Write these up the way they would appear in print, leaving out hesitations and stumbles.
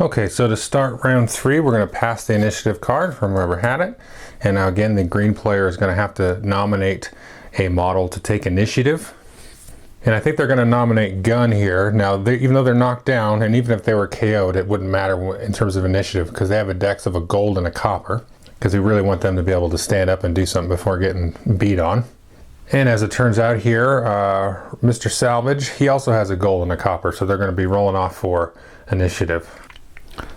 Okay, so to start round 3, we're going to pass the initiative card from whoever had it. And now again, the green player is going to have to nominate a model to take initiative. And I think they're going to nominate Gun here. Now, even though they're knocked down, and even if they were KO'd, it wouldn't matter in terms of initiative because they have a dex of a gold and a copper. Because we really want them to be able to stand up and do something before getting beat on. And as it turns out here, Mr. Salvage, he also has a gold and a copper, so they're going to be rolling off for initiative.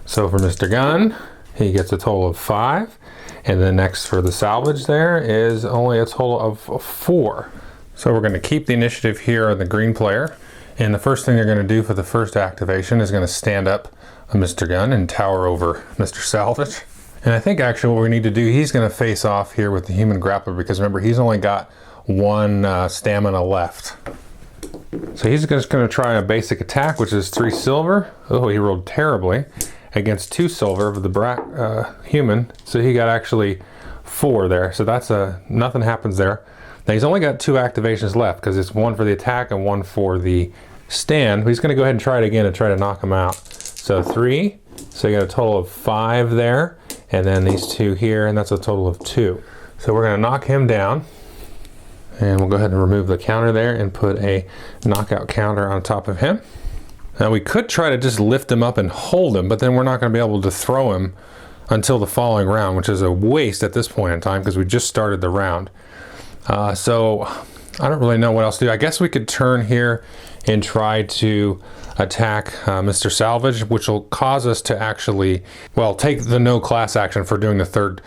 So for Mr. Gun, he gets a total of 5. And then next for the Salvage there is only a total of 4. So we're going to keep the initiative here on the green player. And the first thing they're going to do for the first activation is going to stand up Mr. Gun and tower over Mr. Salvage. And I think actually what we need to do, he's going to face off here with the human grappler because remember, he's only got 1 stamina left. So he's just going to try a basic attack, which is 3 silver. Oh, he rolled terribly against 2 silver of the human. So he got actually 4 there. So that's nothing happens there. Now he's only got 2 activations left because it's 1 for the attack and 1 for the stand. But he's going to go ahead and try it again and try to knock him out. So 3. So you got a total of 5 there. And then these 2 here, and that's a total of 2. So we're going to knock him down. And we'll go ahead and remove the counter there and put a knockout counter on top of him. Now we could try to just lift him up and hold him, but then we're not going to be able to throw him until the following round, which is a waste at this point in time because we just started the round. So I don't really know what else to do. I guess we could turn here and try to attack Mr. Salvage, which will cause us to actually, well, take the no class action for doing the third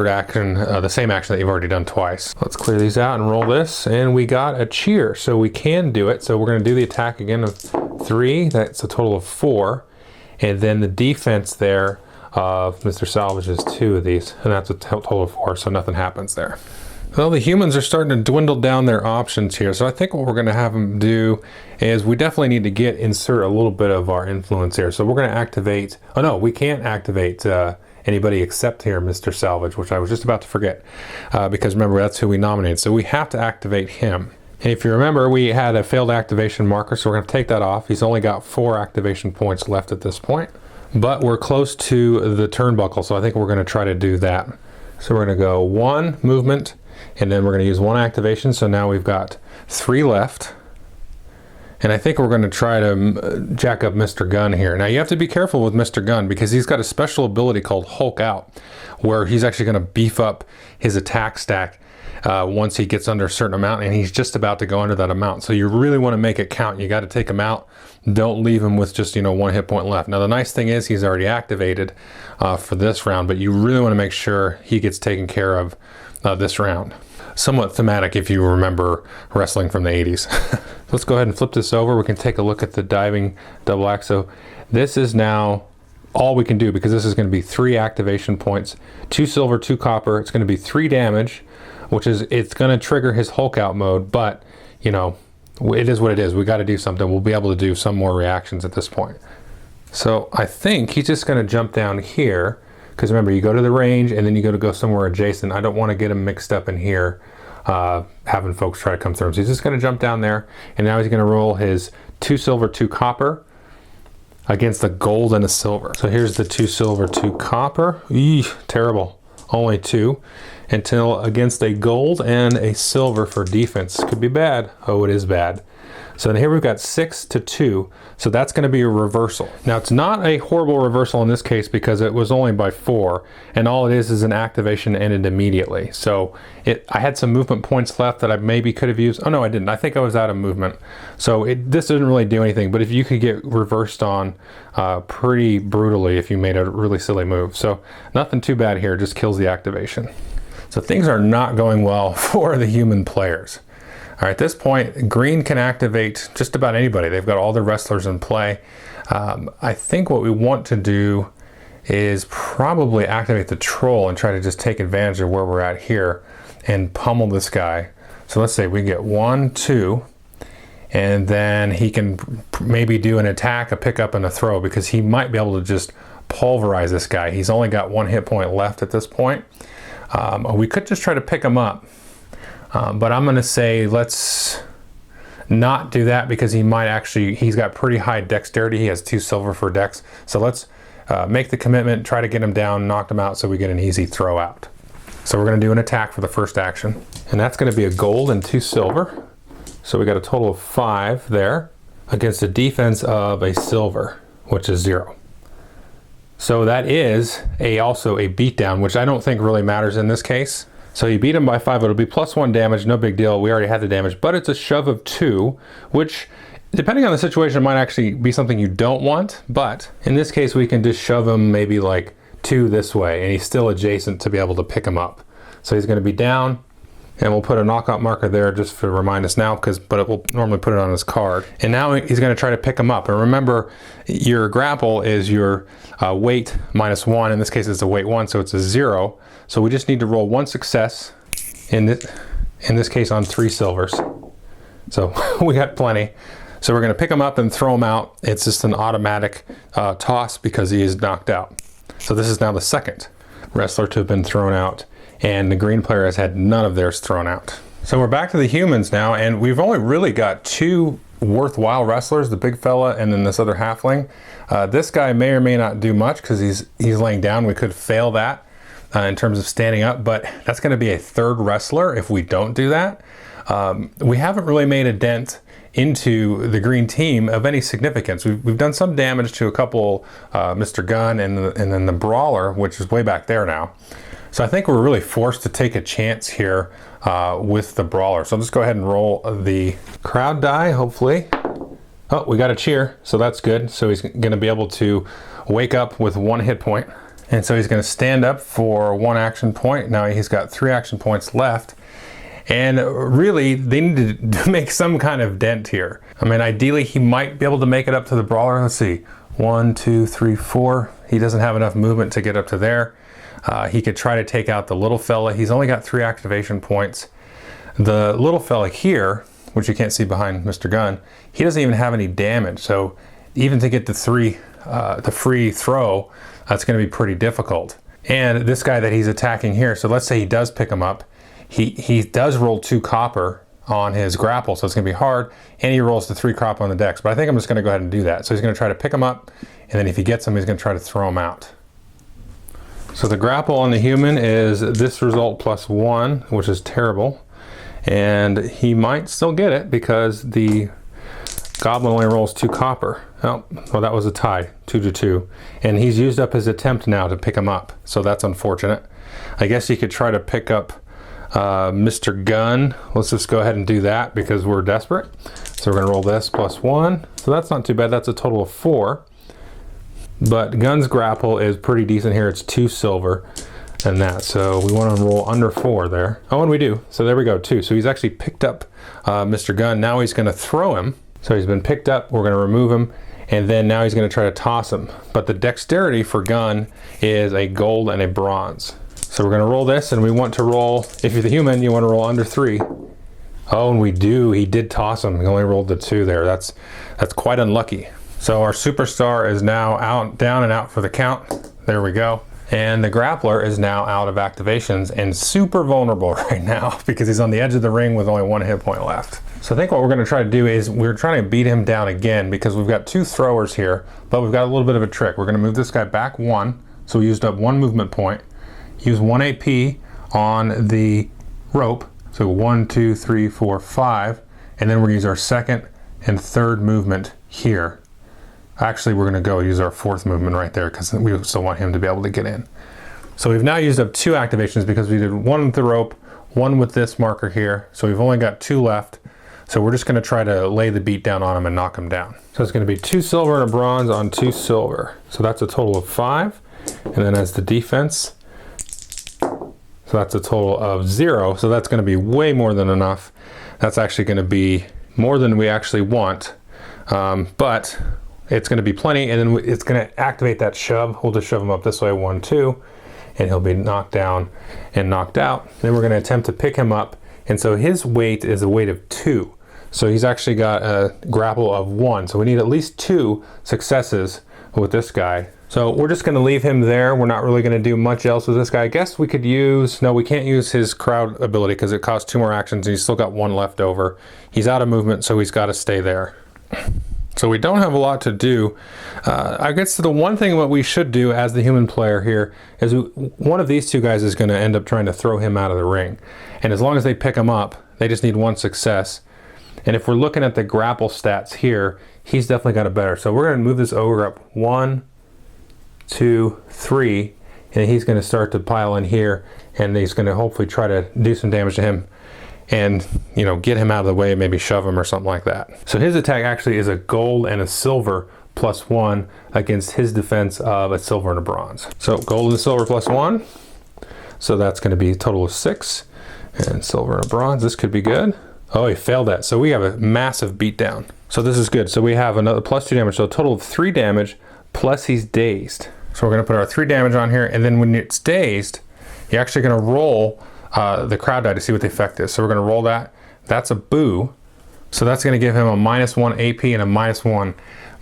action, the same action that you've already done twice. Let's clear these out and roll this, and we got a cheer, so we can do it. So we're going to do the attack again of 3. That's a total of 4, and then the defense there of Mr. Salvage is 2 of these, and that's a total of 4. So nothing happens there. Well, the humans are starting to dwindle down their options here. So I think what we're going to have them do is we definitely need to insert a little bit of our influence here. So we're going to activate, oh no, we can't activate anybody except here Mr. Salvage, which I was just about to forget. Because remember, that's who we nominated. So we have to activate him. And if you remember, we had a failed activation marker, so we're going to take that off. He's only got 4 activation points left at this point. But we're close to the turnbuckle, so I think we're going to try to do that. So we're going to go 1 movement, and then we're going to use 1 activation, so now we've got 3 left. And I think we're going to try to jack up Mr. Gun here. Now you have to be careful with Mr. Gun because he's got a special ability called Hulk Out, where he's actually going to beef up his attack stack once he gets under a certain amount, and he's just about to go under that amount. So you really want to make it count. You got to take him out. Don't leave him with just 1 hit point left. Now the nice thing is he's already activated for this round, but you really want to make sure he gets taken care of this round. Somewhat thematic if you remember wrestling from the 80s. Let's go ahead and flip this over. We can take a look at the diving double axe. So this is now all we can do because this is going to be 3 activation points, 2 silver, 2 copper. It's going to be 3 damage, which is, it's going to trigger his Hulk out mode, but it is what it is. We got to do something. We'll be able to do some more reactions at this point. So I think he's just going to jump down here. Because remember, you go to the range and then you go somewhere adjacent. I don't want to get him mixed up in here, having folks try to come through him. So he's just going to jump down there, and now he's going to roll his 2 silver, 2 copper against a gold and a silver. So here's the 2 silver, 2 copper. Eesh, terrible. Only 2. Until against a gold and a silver for defense. Could be bad. Oh, it is bad. So here we've got 6 to 2, so that's going to be a reversal. Now it's not a horrible reversal in this case because it was only by 4, and all it is an activation ended immediately. So I had some movement points left that I maybe could have used. Oh no, I didn't. I think I was out of movement. So this didn't really do anything, but if you could get reversed on pretty brutally if you made a really silly move. So nothing too bad here, just kills the activation. So things are not going well for the human players. All right, at this point, green can activate just about anybody. They've got all the wrestlers in play. I think what we want to do is probably activate the troll and try to just take advantage of where we're at here and pummel this guy. So let's say we get 1, 2, and then he can maybe do an attack, a pickup, and a throw because he might be able to just pulverize this guy. He's only got 1 hit point left at this point. We could just try to pick him up. But I'm going to say let's not do that because he might actually, he's got pretty high dexterity. He has 2 silver for dex. So let's make the commitment, try to get him down, knock him out so we get an easy throw out. So we're going to do an attack for the first action. And that's going to be a gold and 2 silver. So we got a total of 5 there against a defense of a silver, which is 0. So that is also a beatdown, which I don't think really matters in this case. So you beat him by 5, it'll be +1 damage, no big deal. We already had the damage, but it's a shove of 2, which depending on the situation might actually be something you don't want. But in this case, we can just shove him maybe like 2 this way, and he's still adjacent to be able to pick him up. So he's going to be down, and we'll put a knockout marker there just to remind us now, but we'll normally put it on his card. And now he's going to try to pick him up. And remember, your grapple is your weight -1. In this case, it's a weight 1, so it's a 0. So we just need to roll 1 success, in this case on 3 silvers. So we got plenty. So we're going to pick him up and throw him out. It's just an automatic toss because he is knocked out. So this is now the second wrestler to have been thrown out, and the green player has had none of theirs thrown out. So we're back to the humans now, and we've only really got 2 worthwhile wrestlers, the big fella and then this other halfling. This guy may or may not do much because he's laying down. We could fail that in terms of standing up, but that's going to be a 3rd wrestler if we don't do that. We haven't really made a dent into the green team of any significance. We've done some damage to a couple, Mr. Gunn and then the Brawler, which is way back there now. So I think we're really forced to take a chance here with the Brawler. So I'll just go ahead and roll the crowd die, hopefully. Oh, we got a cheer, so that's good. So he's going to be able to wake up with 1 hit point. And so he's going to stand up for 1 action point. Now he's got 3 action points left. And really, they need to make some kind of dent here. I mean, ideally, he might be able to make it up to the Brawler. Let's see, 1, 2, 3, 4. He doesn't have enough movement to get up to there. He could try to take out the little fella. He's only got 3 activation points. The little fella here, which you can't see behind Mr. Gunn, he doesn't even have any damage. So even to get the free throw, that's going to be pretty difficult. And this guy that he's attacking here, so let's say he does pick him up. He does roll 2 copper on his grapple, so it's going to be hard, and he rolls the 3 copper on the dex. But I think I'm just going to go ahead and do that. So he's going to try to pick him up, and then if he gets him, he's going to try to throw him out. So the grapple on the human is this result +1, which is terrible. And he might still get it because the goblin only rolls 2 copper. Oh, well, that was a tie, 2-2. And he's used up his attempt now to pick him up, so that's unfortunate. I guess he could try to pick up Mr. Gunn. Let's just go ahead and do that because we're desperate. So we're going to roll this +1. So that's not too bad. That's a total of 4. But Gunn's grapple is pretty decent here. It's 2 silver and that. So we want to roll under 4 there. Oh, and we do. So there we go, 2. So he's actually picked up Mr. Gunn. Now he's going to throw him. So he's been picked up. We're going to remove him. And then now he's going to try to toss him. But the dexterity for Gunn is a gold and a bronze. So we're going to roll this, and we want to roll, if you're the human, you want to roll under 3. Oh, and we do. He did toss him. He only rolled the 2 there. That's quite unlucky. So our superstar is now down and out for the count. There we go. And the grappler is now out of activations and super vulnerable right now because he's on the edge of the ring with only 1 hit point left. So I think what we're going to try to do is we're trying to beat him down again because we've got 2 throwers here, but we've got a little bit of a trick. We're going to move this guy back 1. So we used up 1 movement point. Use 1 AP on the rope. So 1, 2, 3, 4, 5. And then we're going to use our 2nd and 3rd movement here. Actually, we're going to go use our 4th movement right there because we still want him to be able to get in. So we've now used up 2 activations because we did 1 with the rope, 1 with this marker here. So we've only got 2 left. So we're just going to try to lay the beat down on him and knock him down. So it's going to be 2 silver and a bronze on 2 silver. So that's a total of 5. And then as the defense, so that's a total of 0. So that's going to be way more than enough. That's actually going to be more than we actually want. But it's going to be plenty, and then it's going to activate that shove. We'll just shove him up this way, 1, 2, and he'll be knocked down and knocked out. Then we're going to attempt to pick him up, and so his weight is a weight of 2. So he's actually got a grapple of 1. So we need at least 2 successes with this guy So we're just going to leave him there. We're not really going to do much else with this guy. I guess we could use, no, we can't use his crowd ability because it costs 2 more actions and he's still got 1 left over. He's out of movement, so he's got to stay there. So we don't have a lot to do. I guess the one thing what we should do as the human player here is one of these 2 guys is going to end up trying to throw him out of the ring. And as long as they pick him up, they just need 1 success. And if we're looking at the grapple stats here, he's definitely got it better. So we're going to move this ogre up 1, 2, 3, and he's going to start to pile in here, and he's going to hopefully try to do some damage to him and, you know, get him out of the way, maybe shove him or something like that. So his attack actually is a gold and a silver +1 against his defense of a silver and a bronze. So gold and silver +1, so that's going to be a total of 6, and silver and a bronze. This could be good. Oh, he failed that, so we have a massive beatdown. So this is good. So we have another +2 damage, so a total of 3 damage, plus he's dazed. So we're going to put our 3 damage on here, and then when it's dazed, you're actually going to roll the crowd die to see what the effect is. So we're going to roll that. That's a boo. So that's going to give him a -1 AP and a -1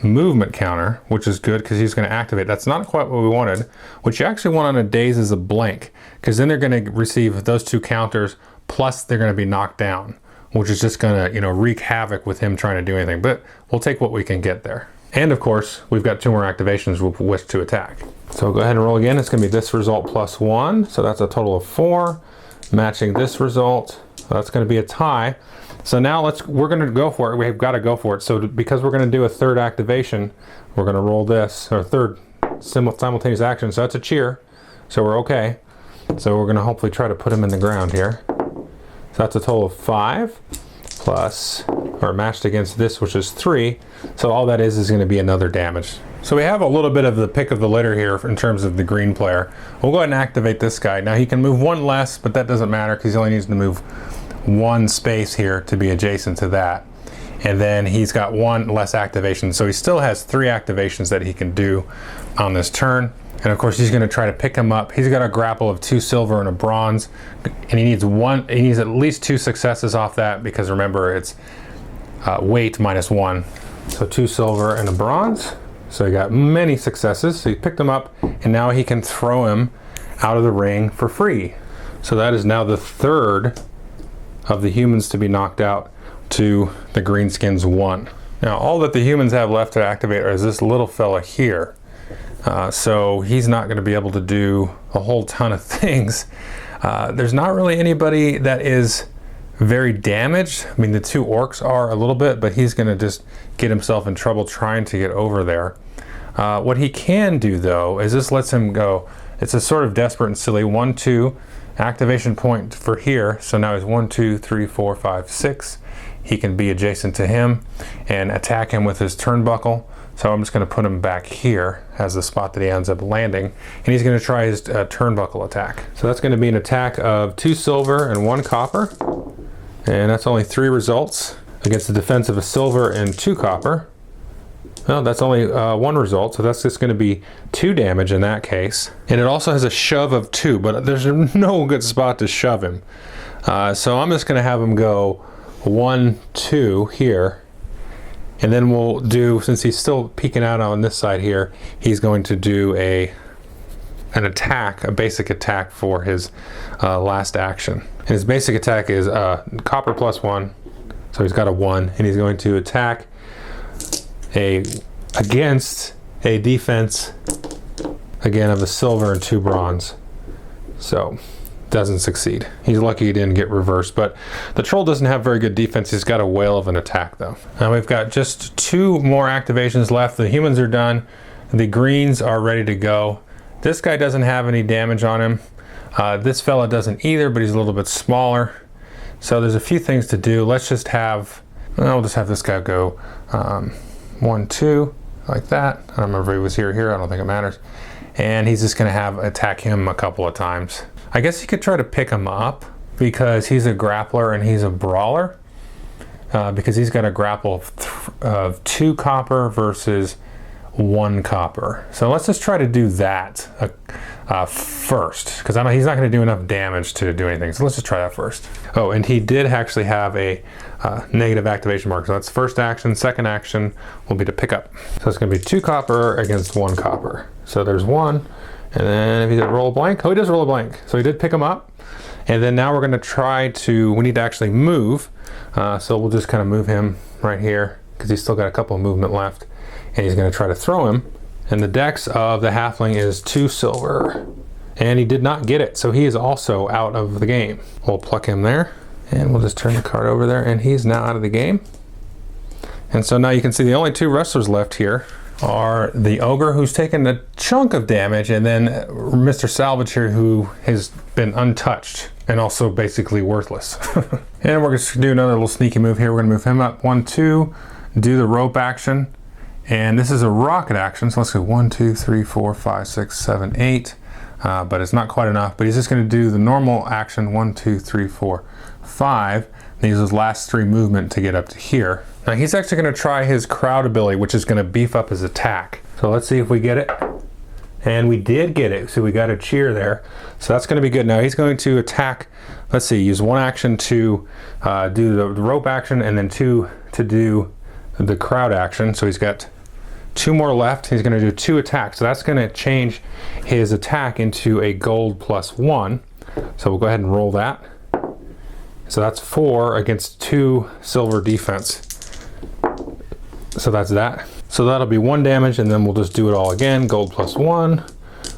movement counter, which is good because he's going to activate. That's not quite what we wanted. What you actually want on a daze is a blank, because then they're going to receive those 2 counters, plus they're going to be knocked down, which is just going to, you know, wreak havoc with him trying to do anything. But we'll take what we can get there. And of course, we've got 2 more activations we wish to attack. So go ahead and roll again. It's going to be this result +1. So that's a total of 4. Matching this result, that's going to be a tie. So now we're going to go for it. We've got to go for it. So because we're going to do a 3rd activation, we're going to roll this, or 3rd simultaneous action. So that's a cheer. So we're okay. So we're going to hopefully try to put him in the ground here. So that's a total of 5 plus, or matched against this, which is 3. So all that is going to be another damage. So we have a little bit of the pick of the litter here in terms of the green player. We'll go ahead and activate this guy. Now he can move 1 less, but that doesn't matter because he only needs to move 1 space here to be adjacent to that. And then he's got 1 less activation. So he still has 3 activations that he can do on this turn. And of course he's going to try to pick him up. He's got a grapple of 2 silver and a bronze, and he needs at least 2 successes off that, because remember it's weight -1. So 2 silver and a bronze. So he got many successes. So he picked him up, and now he can throw him out of the ring for free. So that is now the 3rd of the humans to be knocked out to the greenskins 1. Now all that the humans have left to activate is this little fella here. So he's not going to be able to do a whole ton of things. There's not really anybody that is very damaged. I mean, the 2 orcs are a little bit, but he's going to just get himself in trouble trying to get over there. What he can do though is this lets him go. It's a sort of desperate and silly 1, 2 activation point for here. So now he's 1, 2, 3, 4, 5, 6. He can be adjacent to him and attack him with his turnbuckle. So I'm just going to put him back here as the spot that he ends up landing, and he's going to try his turnbuckle attack. So that's going to be an attack of 2 silver and 1 copper, and that's only 3 results against the defense of a silver and 2 copper. Well, that's only 1 result, so that's just going to be 2 damage in that case. And it also has a shove of 2, but there's no good spot to shove him. So I'm just going to have him go 1, 2 here. And then we'll do, since he's still peeking out on this side here, he's going to do an attack, a basic attack for his last action. And his basic attack is copper +1, so he's got a 1, and he's going to attack against a defense, again, of a silver and 2 bronze. So doesn't succeed. He's lucky he didn't get reversed, but the troll doesn't have very good defense. He's got a whale of an attack though. Now we've got just 2 more activations left. The humans are done. The greens are ready to go. This guy doesn't have any damage on him. This fella doesn't either, but he's a little bit smaller. So there's a few things to do. Let's just have, we'll just have this guy go 1, 2, like that. I don't remember if he was here. I don't think it matters. And he's just gonna attack him a couple of times. I guess you could try to pick him up because he's a grappler and he's a brawler, because he's got a grapple of 2 copper versus 1 copper. So let's just try to do that first, because he's not going to do enough damage to do anything. So let's just try that first. Oh, and he did actually have a negative activation mark. So that's first action. Second action will be to pick up. So it's going to be 2 copper against 1 copper. So there's 1. And then if he did roll a blank, oh, he does roll a blank. So he did pick him up. And then now we're going to try to, we need to actually move. So we'll just kind of move him right here because he's still got a couple of movement left. And he's going to try to throw him. And the dex of the halfling is 2 silver. And he did not get it. So he is also out of the game. We'll pluck him there. And we'll just turn the card over there. And he's now out of the game. And so now you can see the only 2 wrestlers left here are the ogre, who's taken a chunk of damage, and then Mr. Salvage here, who has been untouched and also basically worthless. And we're going to do another little sneaky move here. We're going to move him up 1, 2, do the rope action, and this is a rocket action. So let's go 1, 2, 3, 4, 5, 6, 7, 8. But it's not quite enough. But he's just going to do the normal action 1, 2, 3, 4, 5. And use his last 3 movement to get up to here. Now he's actually going to try his crowd ability, which is going to beef up his attack. So let's see if we get it. And we did get it, so we got a cheer there. So that's going to be good. Now he's going to attack, let's see, use 1 action to do the rope action, and then 2 to do the crowd action. So he's got 2 more left. He's going to do 2 attacks. So that's going to change his attack into a gold +1. So we'll go ahead and roll that. So that's 4 against 2 silver defense. So that's that. So that'll be 1 damage, and then we'll just do it all again. Gold +1,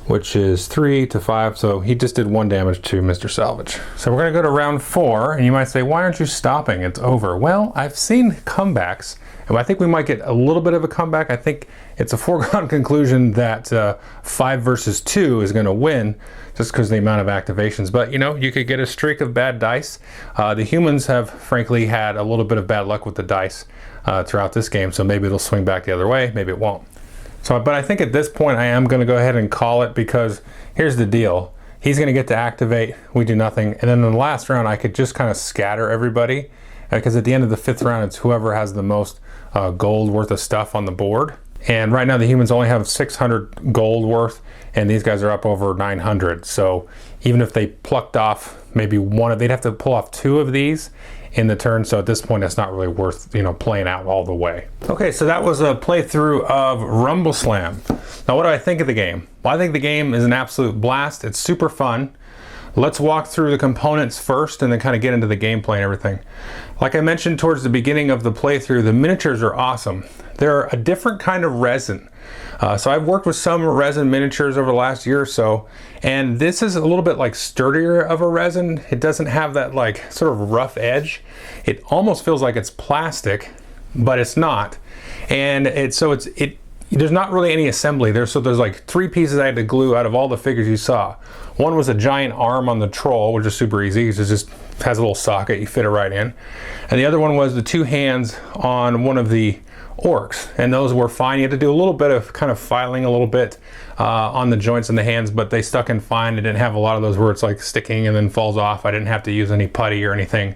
which is 3 to 5. So he just did 1 damage to Mr. Salvage. So we're going to go to round 4, and you might say, why aren't you stopping? It's over. Well, I've seen comebacks, and I think we might get a little bit of a comeback. I think it's a foregone conclusion that 5 versus 2 is going to win, just because of the amount of activations. But you know, you could get a streak of bad dice. The humans have frankly had a little bit of bad luck with the dice throughout this game, so maybe it'll swing back the other way, maybe it won't. So, but I think at this point I am going to go ahead and call it, because here's the deal. He's going to get to activate, we do nothing, and then in the last round I could just kind of scatter everybody, because at the end of the 5th round it's whoever has the most gold worth of stuff on the board. And right now the humans only have 600 gold worth, and these guys are up over 900. So even if they plucked off maybe one, they'd have to pull off 2 of these in the turn. So at this point, it's not really worth, you know, playing out all the way. Okay, so that was a playthrough of RUMBLESLAM. Now, what do I think of the game? Well, I think the game is an absolute blast. It's super fun. Let's walk through the components first and then kind of get into the gameplay and everything. Like I mentioned towards the beginning of the playthrough, the miniatures are awesome. They're a different kind of resin. So I've worked with some resin miniatures over the last year or so, and this is a little bit like sturdier of a resin. It doesn't have that like sort of rough edge. It almost feels like it's plastic, but it's not. And there's not really any assembly there. So there's like 3 pieces I had to glue out of all the figures you saw. One was a giant arm on the troll, which is super easy because it just has a little socket, you fit it right in. And the other one was the 2 hands on one of the orcs, and those were fine. You had to do a little bit of kind of filing a little bit on the joints in the hands, but they stuck in fine. It didn't have a lot of those where it's like sticking and then falls off. I didn't have to use any putty or anything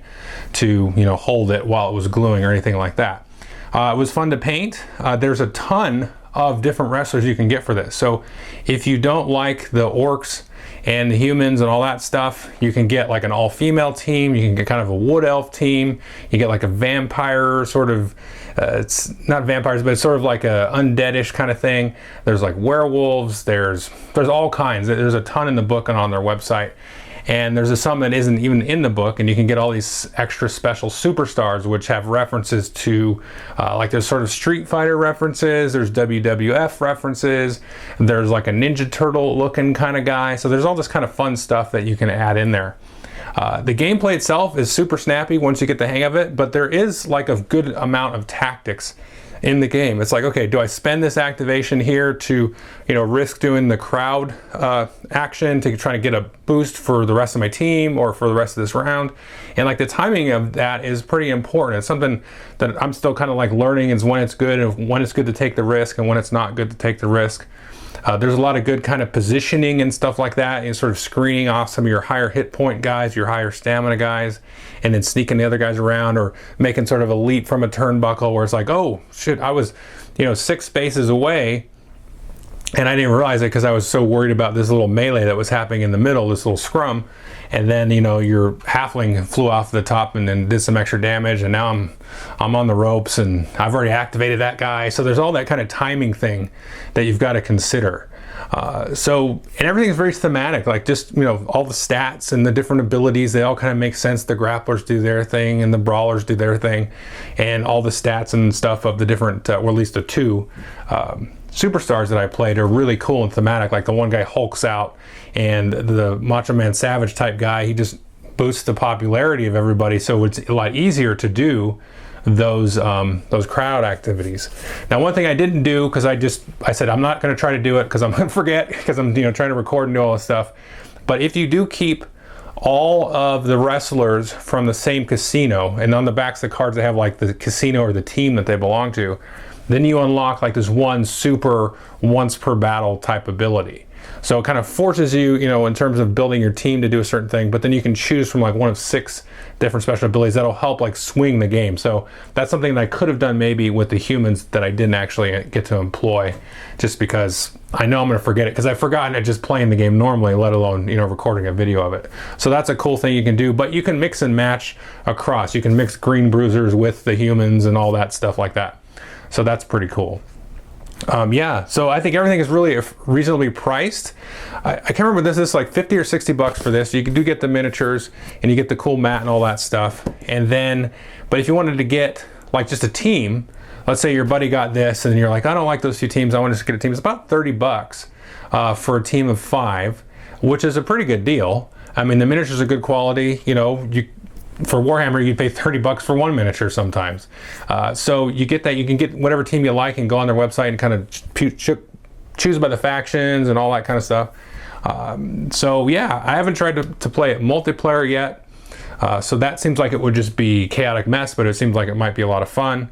to, you know, hold it while it was gluing or anything like that. It was fun to paint. There's a ton of different wrestlers you can get for this. So if you don't like the orcs and the humans and all that stuff, you can get like an all-female team. You can get kind of a wood elf team. You get like a vampire sort of, it's not vampires, but it's sort of like a undeadish kind of thing. There's like werewolves. There's all kinds. There's a ton in the book and on their website. And there's some that isn't even in the book, and you can get all these extra special superstars which have references to like there's sort of Street Fighter references, there's WWF references, there's like a Ninja Turtle looking kind of guy. So there's all this kind of fun stuff that you can add in there. The gameplay itself is super snappy once you get the hang of it, but there is like a good amount of tactics in the game. It's like, okay, do I spend this activation here to, you know, risk doing the crowd action to try to get a boost for the rest of my team or for the rest of this round? And like the timing of that is pretty important. It's something that I'm still kind of like learning, is when it's good and when it's good to take the risk and when it's not good to take the risk. There's a lot of good kind of positioning and stuff like that, and sort of screening off some of your higher hit point guys, your higher stamina guys, and then sneaking the other guys around, or making sort of a leap from a turnbuckle where it's like, oh shit, I was, you know, 6 spaces away And I didn't realize it because I was so worried about this little melee that was happening in the middle, this little scrum. And then, you know, your halfling flew off the top and then did some extra damage, and now I'm on the ropes and I've already activated that guy. So there's all that kind of timing thing that you've got to consider. And everything's very thematic, like just, you know, all the stats and the different abilities, they all kind of make sense. The grapplers do their thing and the brawlers do their thing, and all the stats and stuff of the different, or at least the two superstars that I played are really cool and thematic. Like the one guy hulks out, and the Macho Man Savage type guy, he just boosts the popularity of everybody, so it's a lot easier to do those crowd activities. Now, one thing I didn't do, because I said I'm not going to try to do it because I'm going to forget, because I'm, you know, trying to record and do all this stuff. But if you do keep all of the wrestlers from the same casino, and on the backs of the cards they have like the casino or the team that they belong to, then you unlock like this one super once per battle type ability. So it kind of forces you, you know, in terms of building your team to do a certain thing, but then you can choose from like one of 6 different special abilities that'll help like swing the game. So that's something that I could have done maybe with the humans that I didn't actually get to employ, just because I know I'm going to forget it, because I've forgotten it just playing the game normally, let alone, you know, recording a video of it. So that's a cool thing you can do, but you can mix and match across. You can mix green bruisers with the humans and all that stuff like that. So that's pretty cool. Yeah, so I think everything is really reasonably priced. I can't remember, this is like 50 or 60 bucks for this. You do get the miniatures and you get the cool mat and all that stuff. And then, but if you wanted to get like just a team, let's say your buddy got this and you're like, I don't like those 2 teams, I want to just get a team. It's about 30 bucks for a team of 5, which is a pretty good deal. I mean, the miniatures are good quality. You know, for Warhammer, you pay 30 bucks for 1 miniature sometimes. So you get that, you can get whatever team you like and go on their website and kind of choose by the factions and all that kind of stuff. So yeah, I haven't tried to play it multiplayer yet. So that seems like it would just be chaotic mess, but it seems like it might be a lot of fun.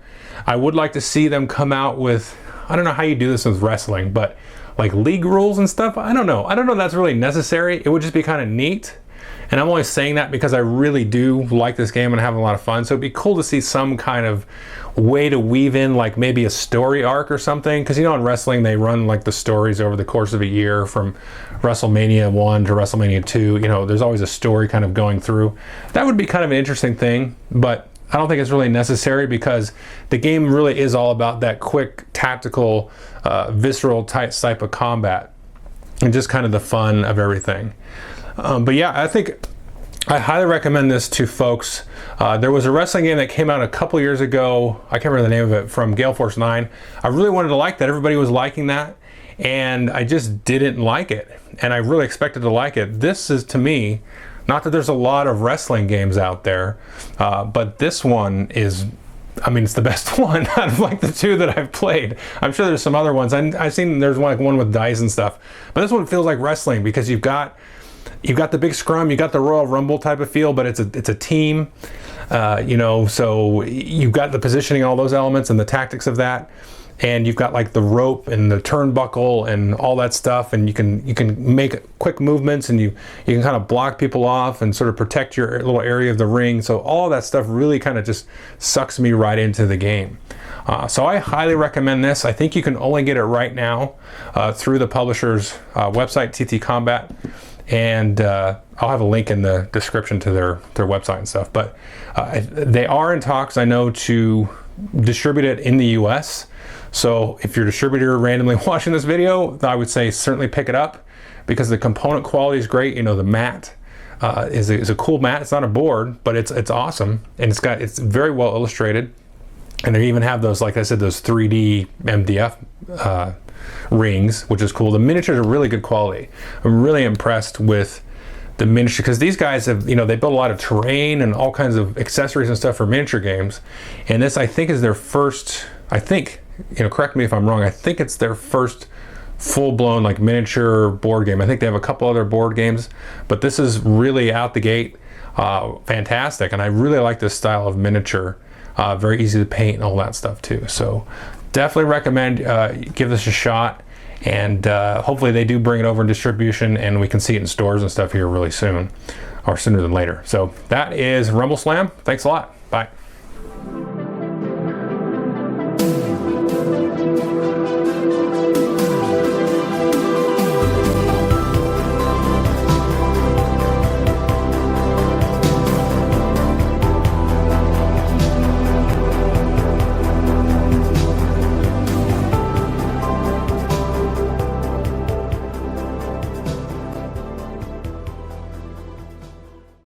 I would like to see them come out with, I don't know how you do this with wrestling, but like league rules and stuff. I don't know if that's really necessary. It would just be kind of neat. And I'm only saying that because I really do like this game and have a lot of fun. So it'd be cool to see some kind of way to weave in like maybe a story arc or something. Because, you know, in wrestling, they run like the stories over the course of a year from WrestleMania 1 to WrestleMania 2. You know, there's always a story kind of going through. That would be kind of an interesting thing, but I don't think it's really necessary, because the game really is all about that quick, tactical, visceral type of combat and just kind of the fun of everything. But yeah, I think I highly recommend this to folks. There was a wrestling game that came out a couple years ago. I can't remember the name of it, from Gale Force 9. I really wanted to like that. Everybody was liking that, and I just didn't like it. And I really expected to like it. This is, to me, not that there's a lot of wrestling games out there, but this one is, I mean, it's the best one out of like the 2 that I've played. I'm sure there's some other ones. I've seen there's one with dice and stuff, but this one feels like wrestling, because you've got the big scrum, you got the Royal Rumble type of feel, but it's a team, you know, so you've got the positioning, all those elements and the tactics of that, and you've got like the rope and the turnbuckle and all that stuff, and you can make quick movements, and you can kind of block people off and sort of protect your little area of the ring. So all that stuff really kind of just sucks me right into the game. So I highly recommend this. I think you can only get it right now through the publisher's website, TT Combat. And I'll have a link in the description to their website and stuff. But they are in talks, I know, to distribute it in the US. So if you're a distributor randomly watching this video, I would say certainly pick it up, because the component quality is great. You know, the mat is a cool mat. It's not a board, but it's awesome, and it's very well illustrated. And they even have those, like I said, those 3D MDF rings, which is cool. The miniatures are really good quality. I'm really impressed with the miniature, because these guys have, you know, they build a lot of terrain and all kinds of accessories and stuff for miniature games. And this, I think, is their first, I think, you know, correct me if I'm wrong, I think it's their first full-blown like miniature board game. I think they have a couple other board games, but this is really out the gate fantastic. And I really like this style of miniature. Very easy to paint and all that stuff too. So definitely recommend give this a shot, and hopefully they do bring it over in distribution and we can see it in stores and stuff here really soon, or sooner than later. So that is RumbleSlam. Thanks a lot. Bye.